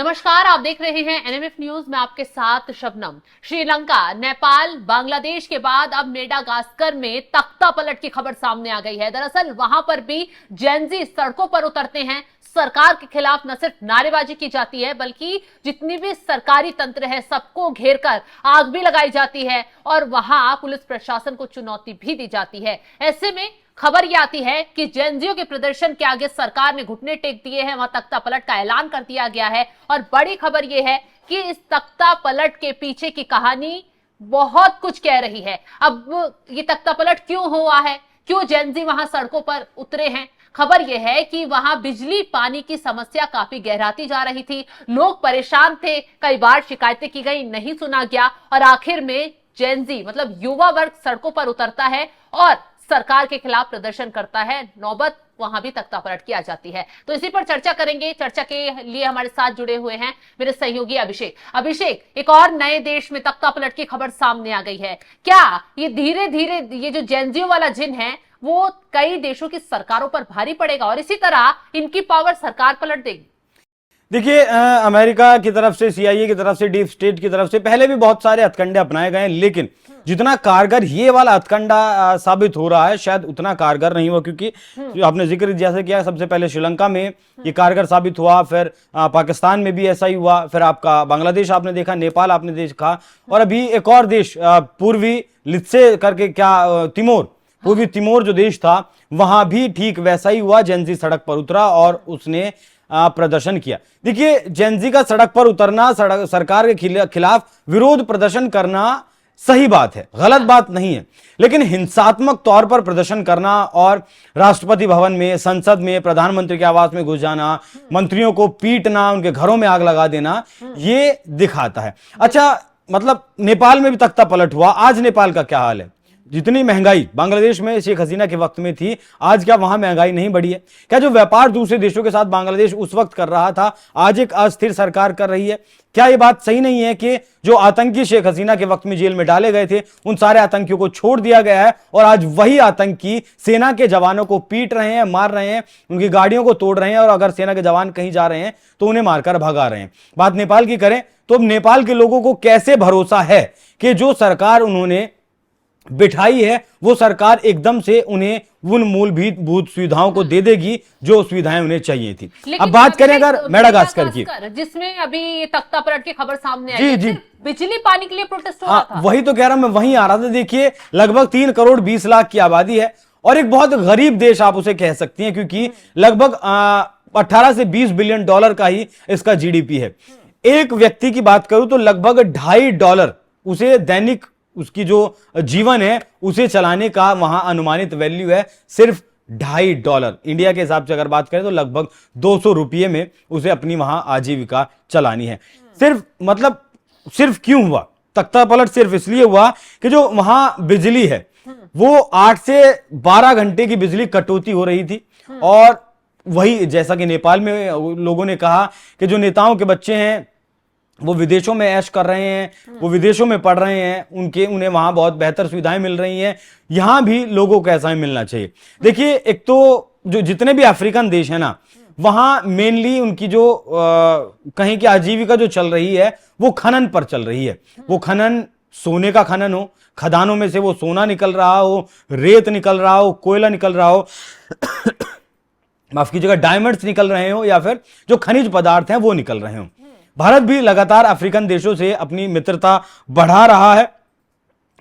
नमस्कार, आप देख रहे हैं एनएमएफ न्यूज में आपके साथ शबनम। श्रीलंका, नेपाल, बांग्लादेश के बाद अब मेडागास्कर में तख्ता पलट की खबर सामने आ गई है। दरअसल वहां पर भी जेनजी सड़कों पर उतरते हैं। सरकार के खिलाफ न सिर्फ नारेबाजी की जाती है बल्कि जितनी भी सरकारी तंत्र है सबको घेरकर आग भी लगाई जाती है और वहां पुलिस प्रशासन को चुनौती भी दी जाती है। ऐसे में खबर यह आती है कि जेएनजीओ के प्रदर्शन के आगे सरकार ने घुटने टेक दिए हैं, वहां तख्ता पलट का ऐलान कर दिया गया है। और बड़ी खबर यह है कि इस तख्ता पलट के पीछे की कहानी बहुत कुछ कह रही है। अब ये तख्ता पलट क्यों हुआ है, क्यों जेएनजी वहां सड़कों पर उतरे हैं? खबर यह है कि वहां बिजली पानी की समस्या काफी गहराती जा रही थी, लोग परेशान थे, कई बार शिकायतें की गई, नहीं सुना गया और आखिर में जेएनजी मतलब युवा वर्ग सड़कों पर उतरता है और सरकार के खिलाफ प्रदर्शन करता है। नौबत वहां भी तख्ता पलट की आ जाती है। तो इसी पर चर्चा करेंगे। चर्चा के लिए हमारे साथ जुड़े हुए हैं मेरे सहयोगी अभिषेक। एक और नए देश में तख्ता पलट की खबर सामने आ गई है। क्या ये धीरे धीरे ये जो जेएनजीओ वाला जिन है वो कई देशों की सरकारों पर भारी पड़ेगा और इसी तरह इनकी पावर सरकार पलट देगी? देखिए, अमेरिका की तरफ से, सीआईए की तरफ से, डीप स्टेट की तरफ से पहले भी बहुत सारे हथकंडे अपनाए गए हैं, लेकिन जितना कारगर ये वाला हथकंडा साबित हो रहा है शायद उतना कारगर नहीं हुआ। क्योंकि आपने जिक्र जैसे किया, सबसे पहले श्रीलंका में ये कारगर साबित हुआ, फिर पाकिस्तान में भी ऐसा ही हुआ, फिर आपका बांग्लादेश आपने देखा, नेपाल आपने देखा, और अभी एक और देश पूर्वी लित्से करके, क्या तिमोर, पूर्वी तिमोर जो देश था, वहां भी ठीक वैसा ही हुआ। जेएनजी सड़क पर उतरा और उसने प्रदर्शन किया। देखिए, जेएनजी का सड़क पर उतरना, सरकार के खिलाफ विरोध प्रदर्शन करना सही बात है, गलत बात नहीं है, लेकिन हिंसात्मक तौर पर प्रदर्शन करना और राष्ट्रपति भवन में, संसद में, प्रधानमंत्री के आवास में घुस जाना, मंत्रियों को पीटना, उनके घरों में आग लगा देना, ये दिखाता है। अच्छा, मतलब नेपाल में भी तख्ता पलट हुआ। आज नेपाल का क्या हाल है? जितनी महंगाई बांग्लादेश में शेख हसीना के वक्त में थी, आज क्या वहां महंगाई नहीं बढ़ी है? क्या जो व्यापार दूसरे देशों के साथ बांग्लादेश उस वक्त कर रहा था, आज एक अस्थिर सरकार कर रही है? क्या ये बात सही नहीं है कि जो आतंकी शेख हसीना के वक्त में जेल में डाले गए थे, उन सारे आतंकियों को छोड़ दिया गया है और आज वही आतंकी सेना के जवानों को पीट रहे हैं, मार रहे हैं, उनकी गाड़ियों को तोड़ रहे हैं और अगर सेना के जवान कहीं जा रहे हैं तो उन्हें मारकर भगा रहे हैं। बात नेपाल की करें तो अब नेपाल के लोगों को कैसे भरोसा है कि जो सरकार उन्होंने बिठाई है वो सरकार एकदम से उन्हें उन मूलभूत सुविधाओं को दे देगी जो सुविधाएं उन्हें चाहिए थी? अब बात करें अगर मेडागास्कर की, जिसमें अभी तख्ता पलट की खबर सामने आई है, बिजली पानी के लिए प्रोटेस्ट हो रहा था। वही तो कह रहा, मैं वहीं आ रहा था। देखिए, लगभग 3 करोड़ 20 लाख की आबादी है और एक बहुत गरीब देश आप उसे कह सकती हैं, क्योंकि लगभग 18 से 20 बिलियन डॉलर का ही इसका जीडीपी है। एक व्यक्ति की बात करूं तो लगभग $2.5 उसे दैनिक, उसकी जो जीवन है उसे चलाने का वहां अनुमानित वैल्यू है सिर्फ $2.5। इंडिया के हिसाब से अगर बात करें तो लगभग 200 रुपये में उसे अपनी वहां आजीविका चलानी है। सिर्फ क्यों हुआ तख्ता पलट? सिर्फ इसलिए हुआ कि जो वहां बिजली है वो 8 से 12 घंटे की बिजली कटौती हो रही थी और वही, जैसा कि नेपाल में लोगों ने कहा कि जो नेताओं के बच्चे हैं वो विदेशों में ऐश कर रहे हैं, वो विदेशों में पढ़ रहे हैं, उन्हें वहां बहुत बेहतर सुविधाएं मिल रही हैं, यहां भी लोगों को ऐसा ही मिलना चाहिए। देखिए, एक तो जो जितने भी अफ्रीकन देश है ना, वहां मेनली उनकी जो कहीं की आजीविका जो चल रही है वो खनन पर चल रही है। वो खनन, सोने का खनन हो, खदानों में से वो सोना निकल रहा हो, रेत निकल रहा हो, कोयला निकल रहा हो माफ कीजिएगा, डायमंड्स निकल रहे हो, या फिर जो खनिज पदार्थ हैं वो निकल रहे हो। भारत भी लगातार अफ्रीकन देशों से अपनी मित्रता बढ़ा रहा है,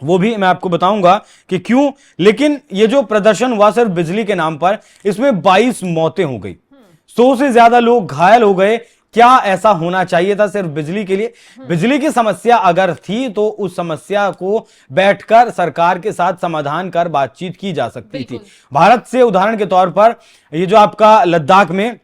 वो भी मैं आपको बताऊंगा कि क्यों। लेकिन ये जो प्रदर्शन हुआ सिर्फ बिजली के नाम पर, इसमें 22 मौतें हो गई, 100 से ज्यादा लोग घायल हो गए। क्या ऐसा होना चाहिए था सिर्फ बिजली के लिए? बिजली की समस्या अगर थी तो उस समस्या को बैठकर सरकार के साथ समाधान कर बातचीत की जा सकती थी। भारत से उदाहरण के तौर पर ये जो आपका लद्दाख में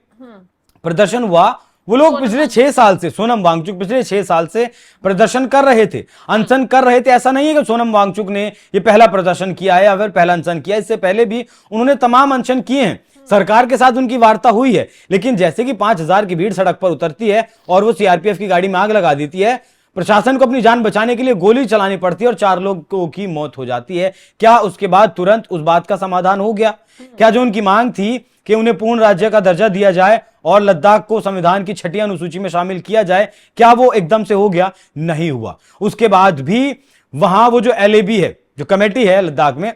प्रदर्शन हुआ, वो लोग पिछले 6 साल से, सोनम वांगचुक पिछले 6 साल से प्रदर्शन कर रहे थे, अनशन कर रहे थे। ऐसा नहीं है कि सोनम वांगचुक ने ये पहला प्रदर्शन किया है या फिर पहला अनशन किया, इससे पहले भी उन्होंने तमाम अनशन किए हैं, सरकार के साथ उनकी वार्ता हुई है। लेकिन जैसे कि 5000 की भीड़ सड़क पर उतरती है और वो सीआरपीएफ की गाड़ी में आग लगा देती है, प्रशासन को अपनी जान बचाने के लिए गोली चलानी पड़ती है और 4 लोगों की मौत हो जाती है। क्या उसके बाद तुरंत उस बात का समाधान हो गया? क्या जो उनकी मांग थी कि उन्हें पूर्ण राज्य का दर्जा दिया जाए और लद्दाख को संविधान की 6ठी अनुसूची में शामिल किया जाए, क्या वो एकदम से हो गया? नहीं हुआ। उसके बाद भी वहां वो जो LAB है, जो कमेटी है लद्दाख में,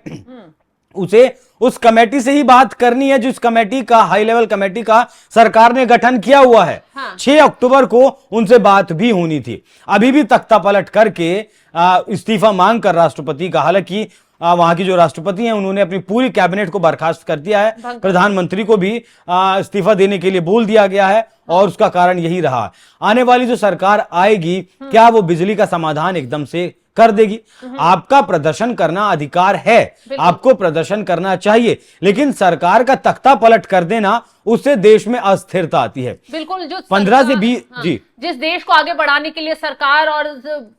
उसे उस कमेटी से ही बात करनी है, जिस कमेटी का, हाई लेवल कमेटी का सरकार ने गठन किया हुआ है। हाँ। 6 अक्टूबर को उनसे बात भी होनी थी। अभी भी तख्ता पलट करके इस्तीफा मांगकर राष्ट्रपति का, हालांकि वहां की जो राष्ट्रपति हैं उन्होंने अपनी पूरी कैबिनेट को बर्खास्त कर दिया है, प्रधानमंत्री को भी इस्तीफा देने के लिए बोल दिया गया है, और उसका कारण यही रहा। आने वाली जो सरकार आएगी, क्या वो बिजली का समाधान एकदम से कर देगी? आपका प्रदर्शन करना अधिकार है, आपको प्रदर्शन करना चाहिए, लेकिन सरकार का तख्ता पलट कर देना, उससे देश में अस्थिरता आती है। बिल्कुल। जो 15 से 20 जी, जिस देश को आगे बढ़ाने के लिए सरकार और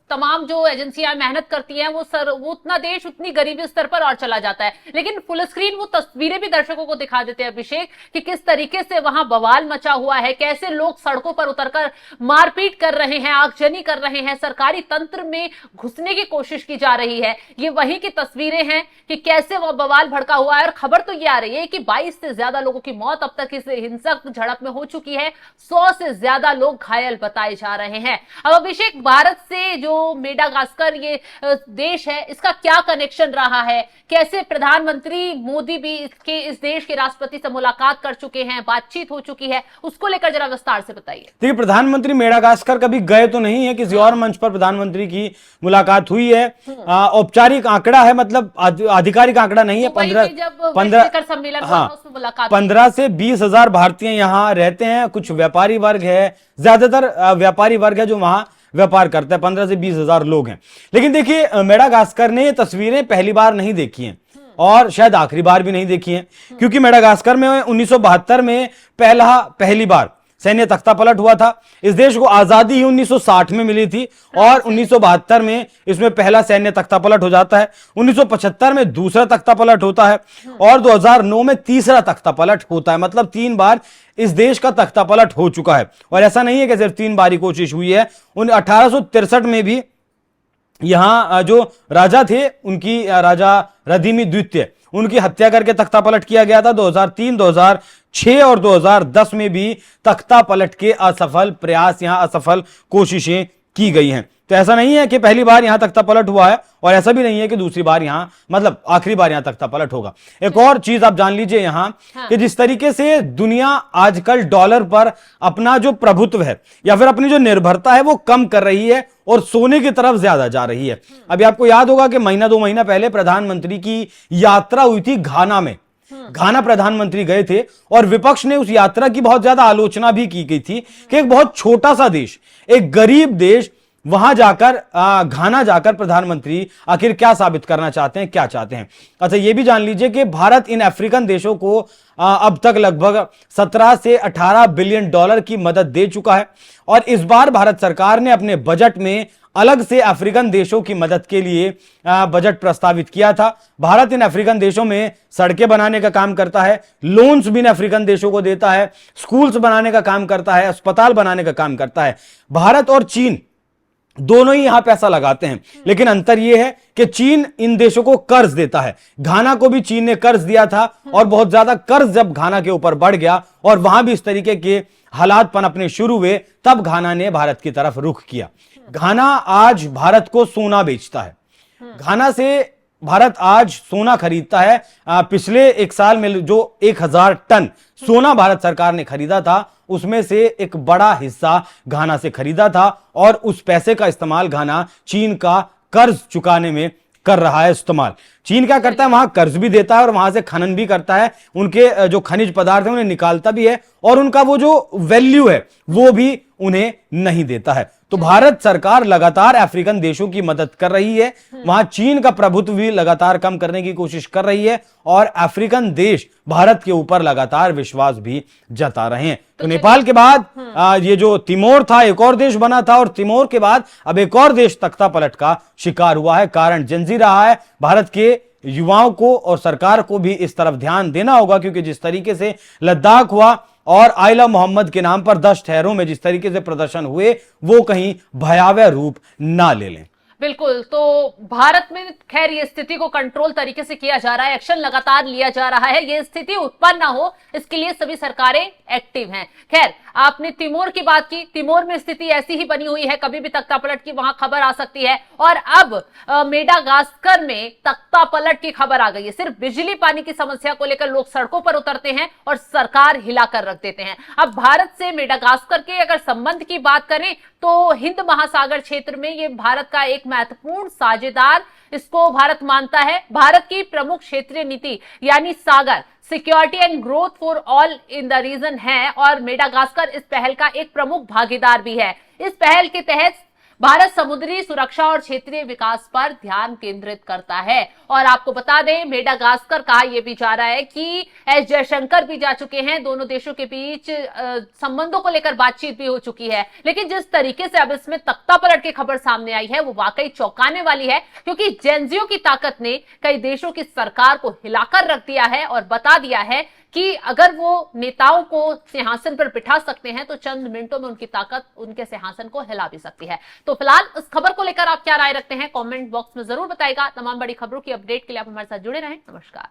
तमाम जो एजेंसियां मेहनत करती हैं, वो उतना देश उतनी गरीबी स्तर पर और चला जाता है। लेकिन फुल स्क्रीन वो तस्वीरें भी दर्शकों को दिखा देते हैं अभिषेक, कि किस तरीके से वहां बवाल मचा हुआ है, कैसे लोग सड़कों पर उतरकर मारपीट कर रहे हैं, आगजनी कर रहे हैं, सरकारी तंत्र में घुसने की कोशिश की जा रही है। ये वहीं की तस्वीरें हैं कि कैसे वह बवाल भड़का हुआ है। और खबर तो ये आ रही है कि 22 से ज्यादा लोगों की मौत अब तक इस हिंसक झड़प में हो चुकी है, 100 से ज्यादा लोग घायल बताए जा रहे हैं। अब अभिषेक, भारत से जो मेडागास्कर ये देश है, इसका क्या कनेक्शन रहा है? कैसे प्रधानमंत्री मोदी भी इस देश के राष्ट्रपति से मुलाकात कर चुके हैं, बातचीत हो चुकी है, उसको लेकर जरा विस्तार से बताइए। देखिए, प्रधानमंत्री मेडागास्कर कभी गए तो नहीं है, किसी और मंच पर प्रधानमंत्री की मुलाकात हुई है। औपचारिक आंकड़ा है, मतलब आधिकारिक आंकड़ा नहीं है। 15 से 20 हजार भारतीय यहाँ रहते हैं। कुछ व्यापारी वर्ग है, ज्यादातर व्यापारी वर्ग है जो वहां व्यापार करता है। 15 से 20 हजार लोग हैं। लेकिन देखिए, मेडागास्कर ने ये तस्वीरें पहली बार नहीं देखी हैं, और शायद आखिरी बार भी नहीं देखी हैं, क्योंकि मेडागास्कर में 1972 में पहली बार सैन्य तख्ता पलट हुआ था। इस देश को आजादी ही 1960 में मिली थी, और 1972 में इसमें पहला सैन्य तख्ता पलट हो जाता है। 1975 में दूसरा तख्ता पलट होता है, और 2009 में तीसरा तख्ता पलट होता है। मतलब 3 बार इस देश का तख्ता पलट हो चुका है। और ऐसा नहीं है कि सिर्फ 3 बार ही कोशिश हुई है। 1863 में भी यहां जो राजा थे, उनकी राजा रदीमी द्वितीय, उनकी हत्या करके तख्ता पलट किया गया था। 2003, 2006 और 2010 में भी तख्ता पलट के असफल प्रयास, यहां असफल कोशिशें की गई हैं। तो ऐसा नहीं है कि पहली बार यहां तख्ता पलट हुआ है, और ऐसा भी नहीं है कि दूसरी बार यहां, मतलब आखिरी बार यहां तख्ता पलट होगा। एक और चीज आप जान लीजिए यहां, कि जिस तरीके से दुनिया आजकल डॉलर पर अपना जो प्रभुत्व है, या फिर अपनी जो निर्भरता है, वो कम कर रही है, और सोने की तरफ ज्यादा जा रही है। अभी आपको याद होगा कि 1-2 महीना पहले प्रधानमंत्री की यात्रा हुई थी घाना में। घाना प्रधानमंत्री गए थे, और विपक्ष ने उस यात्रा की बहुत ज्यादा आलोचना भी की गई थी, कि एक बहुत छोटा सा देश, एक गरीब देश, वहां जाकर घाना जाकर प्रधानमंत्री आखिर क्या साबित करना चाहते हैं, क्या चाहते हैं। अच्छा, यह भी जान लीजिए कि भारत इन अफ्रीकन देशों को अब तक लगभग 17 से 18 बिलियन डॉलर की मदद दे चुका है, और इस बार भारत सरकार ने अपने बजट में अलग से अफ्रीकन देशों की मदद के लिए बजट प्रस्तावित किया था। भारत इन अफ्रीकन देशों में सड़कें बनाने का काम करता है, लोन्स भी इन अफ्रीकन देशों को देता है, स्कूल्स बनाने का काम करता है, अस्पताल बनाने का काम करता है। भारत और चीन दोनों ही यहां पैसा लगाते हैं, लेकिन अंतर यह है कि चीन इन देशों को कर्ज देता है। घाना को भी चीन ने कर्ज दिया था, और बहुत ज्यादा कर्ज जब घाना के ऊपर बढ़ गया और वहां भी इस तरीके के हालात पनपने शुरू हुए, तब घाना ने भारत की तरफ रुख किया। घाना आज भारत को सोना बेचता है। घाना से भारत आज सोना खरीदता है। पिछले 1 साल में जो 1000 टन सोना भारत सरकार ने खरीदा था, उसमें से एक बड़ा हिस्सा घाना से खरीदा था, और उस पैसे का इस्तेमाल घाना चीन का कर्ज चुकाने में कर रहा है इस्तेमाल। चीन क्या करता है, वहां कर्ज भी देता है, और वहां से खनन भी करता है, उनके जो खनिज पदार्थ है उन्हें निकालता भी है, और उनका वो जो वैल्यू है वो भी उन्हें नहीं देता है। तो भारत सरकार लगातार अफ्रीकन देशों की मदद कर रही है, वहां चीन का प्रभुत्व भी लगातार कम करने की कोशिश कर रही है, और अफ्रीकन देश भारत के ऊपर लगातार विश्वास भी जता रहे हैं। तो नेपाल के बाद ये जो तिमोर था, एक और देश बना था, और तिमोर के बाद अब एक और देश तख्ता पलट का शिकार हुआ है। कारण जेंजी रहा है। भारत के युवाओं को और सरकार को भी इस तरफ ध्यान देना होगा, क्योंकि जिस तरीके से लद्दाख हुआ और आइला मोहम्मद के नाम पर 10 शहरों में जिस तरीके से प्रदर्शन हुए, वो कहीं भयावह रूप ना ले लें। बिल्कुल। तो भारत में खैर ये स्थिति को कंट्रोल तरीके से किया जा रहा है, एक्शन लगातार लिया जा रहा है, ये स्थिति उत्पन्न ना हो इसके लिए सभी सरकारें एक्टिव हैं। खैर आपने तिमोर की बात की, तिमोर में स्थिति ऐसी ही बनी हुई है, कभी भी तख्ता पलट की वहां खबर आ सकती है। और अब मेडागास्कर में तख्ता पलट की खबर आ गई है। सिर्फ बिजली पानी की समस्या को लेकर लोग सड़कों पर उतरते हैं और सरकार हिलाकर रख देते हैं। अब भारत से मेडागास्कर के अगर संबंध की बात करें तो हिंद महासागर क्षेत्र में ये भारत का एक महत्वपूर्ण साझेदार इसको भारत मानता है। भारत की प्रमुख क्षेत्रीय नीति यानी Sagar security and growth for all in the region है और मेडागास्कर इस पहल का एक प्रमुख भागीदार भी है। इस पहल के तहत भारत समुद्री सुरक्षा और क्षेत्रीय विकास पर ध्यान केंद्रित करता है। और आपको बता दें मेडागास्कर कहा यह भी जा रहा है कि एस जयशंकर भी जा चुके हैं, दोनों देशों के बीच संबंधों को लेकर बातचीत भी हो चुकी है। लेकिन जिस तरीके से अब इसमें तख्ता पलट की खबर सामने आई है वो वाकई चौंकाने वाली है, क्योंकि जेनजियो की ताकत ने कई देशों की सरकार को हिलाकर रख दिया है और बता दिया है कि अगर वो नेताओं को सिंहासन पर बिठा सकते हैं तो चंद मिनटों में उनकी ताकत उनके सिंहासन को हिला भी सकती है। तो फिलहाल इस खबर को लेकर आप क्या राय रखते हैं कमेंट बॉक्स में जरूर बताइएगा। तमाम बड़ी खबरों की अपडेट के लिए आप हमारे साथ जुड़े रहें। नमस्कार।